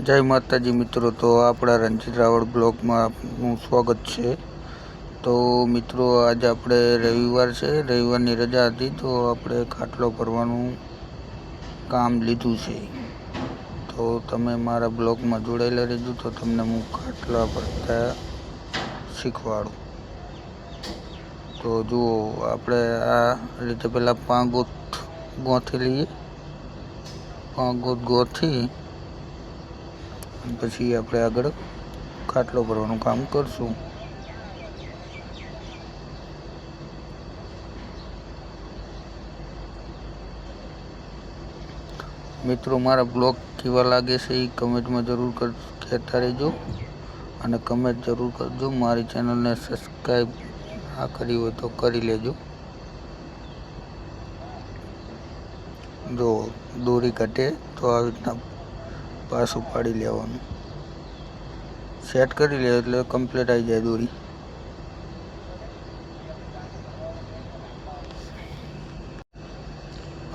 જય માતાજી મિત્રો, તો આપણા રણજીત રાવળ બ્લોગમાં આપનું સ્વાગત છે। તો મિત્રો, આજે આપણે રવિવાર છે, રવિવારની રજા હતી, તો આપણે ખાટલો ભરવાનું કામ લીધું છે। તો તમે મારા બ્લોગમાં જોડાયેલા રહેજો, તો તમને હું ખાટલા ભરતા શીખવાડું। તો જુઓ, આપણે આ રીતે પહેલાં પાંગોટ ગોથી લઈએ। પાંગોટ ગોથી પછી આપણે આગળ ખાટલો ભરવાનું કામ કરશું। મિત્રો, મારા બ્લોગ કેવા લાગે છે એ કમેન્ટમાં જરૂર કહેતા રહેજો, અને કમેન્ટ જરૂર કરજો। મારી ચેનલને સબસ્ક્રાઈબ ના કરી હોય તો કરી લેજો। જો દોરી કટે તો આવી રીતના પાછું પાડી લેવાનું, સેટ કરી લે એટલે કમ્પ્લીટ આવી જાય દોરી।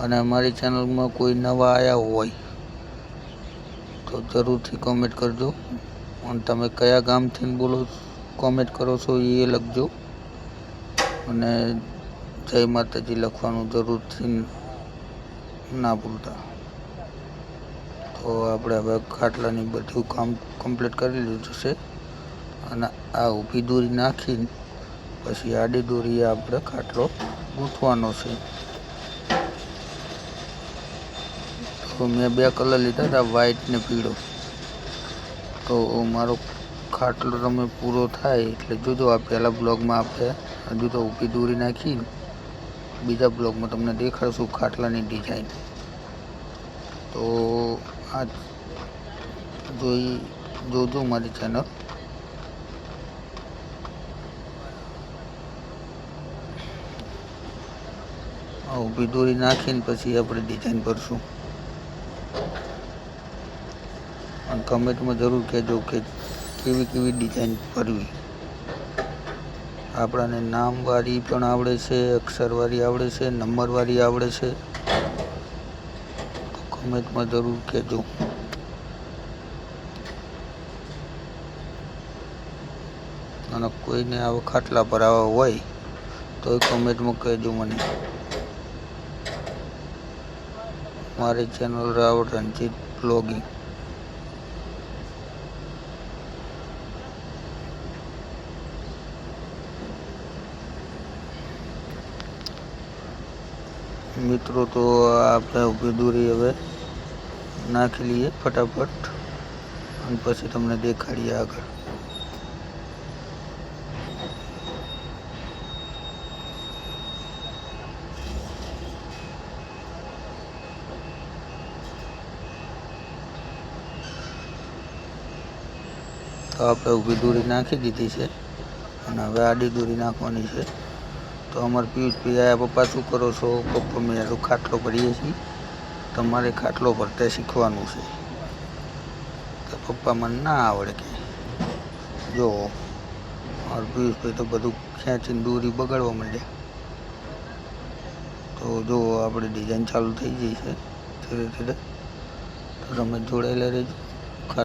અને અમારી ચેનલમાં કોઈ નવા આવ્યા હોય તો જરૂરથી કોમેન્ટ કરજો, અને તમે કયા ગામથી બોલો કોમેન્ટ કરો છો એ લખજો, અને જય માતાજી લખવાનું જરૂરથી ના ભૂલતા। તો આપણે હવે ખાટલાની બધું કામ કમ્પ્લીટ કરી લીધું છે, અને આ ઊભી દોરી નાખીને પછી આડી દોરી આપણે ખાટલો ગૂંથવાનો છે। તો મેં બે કલર લીધા હતા, વ્હાઈટ ને પીળો। તો મારો ખાટલો તમે પૂરો થાય એટલે જોજો। આ પહેલા બ્લોગમાં આપણે હજુ તો ઊભી દોરી નાખી, બીજા બ્લોગમાં તમને દેખાડશું ખાટલાની ડિઝાઇન। તો આ જોજો મારી ચેનલ। ઊભી દોરી નાખીને પછી આપણે ડિઝાઇન કરશું, અને કમેન્ટમાં જરૂર કહેજો કે કેવી કેવી ડિઝાઇન કરવી। આપણાને નામવાળી પણ આવડે છે, અક્ષરવાળી આવડે છે, નંબરવાળી આવડે છે, તો કમેન્ટમાં જરૂર કહેજો। અને કોઈને આવા ખાટલા ભરાવા હોય તો એ કમેન્ટમાં કહેજો મને। મારી ચેનલ રાવળ રણજીત બ્લોગિંગ। મિત્રો, તો આપણે ઊભી દોરી હવે નાખી લઈએ ફટાફટ, અને પછી તમને દેખાડીએ આગળ। તો આપણે ઊભી દોરી નાખી દીધી છે, અને હવે આડી દોરી નાખવાની છે। તો અમારે પિયુષભાઈ આયા, પપ્પા શું કરો છો? પપ્પા મેં તો ખાટલો ભરીએ છીએ, તમારે ખાટલો ભરતા શીખવાનું છે। તો પપ્પા મને ના આવડે કે જો મારા પિયુષભાઈ તો બધું ખેંચીને દોરી બગાડવા માંડ્યા। તો જો આપણે ડિઝાઇન ચાલુ થઈ ગઈ છે ધીરે ધીરે, તો તમે જોડાયેલા રહેજો।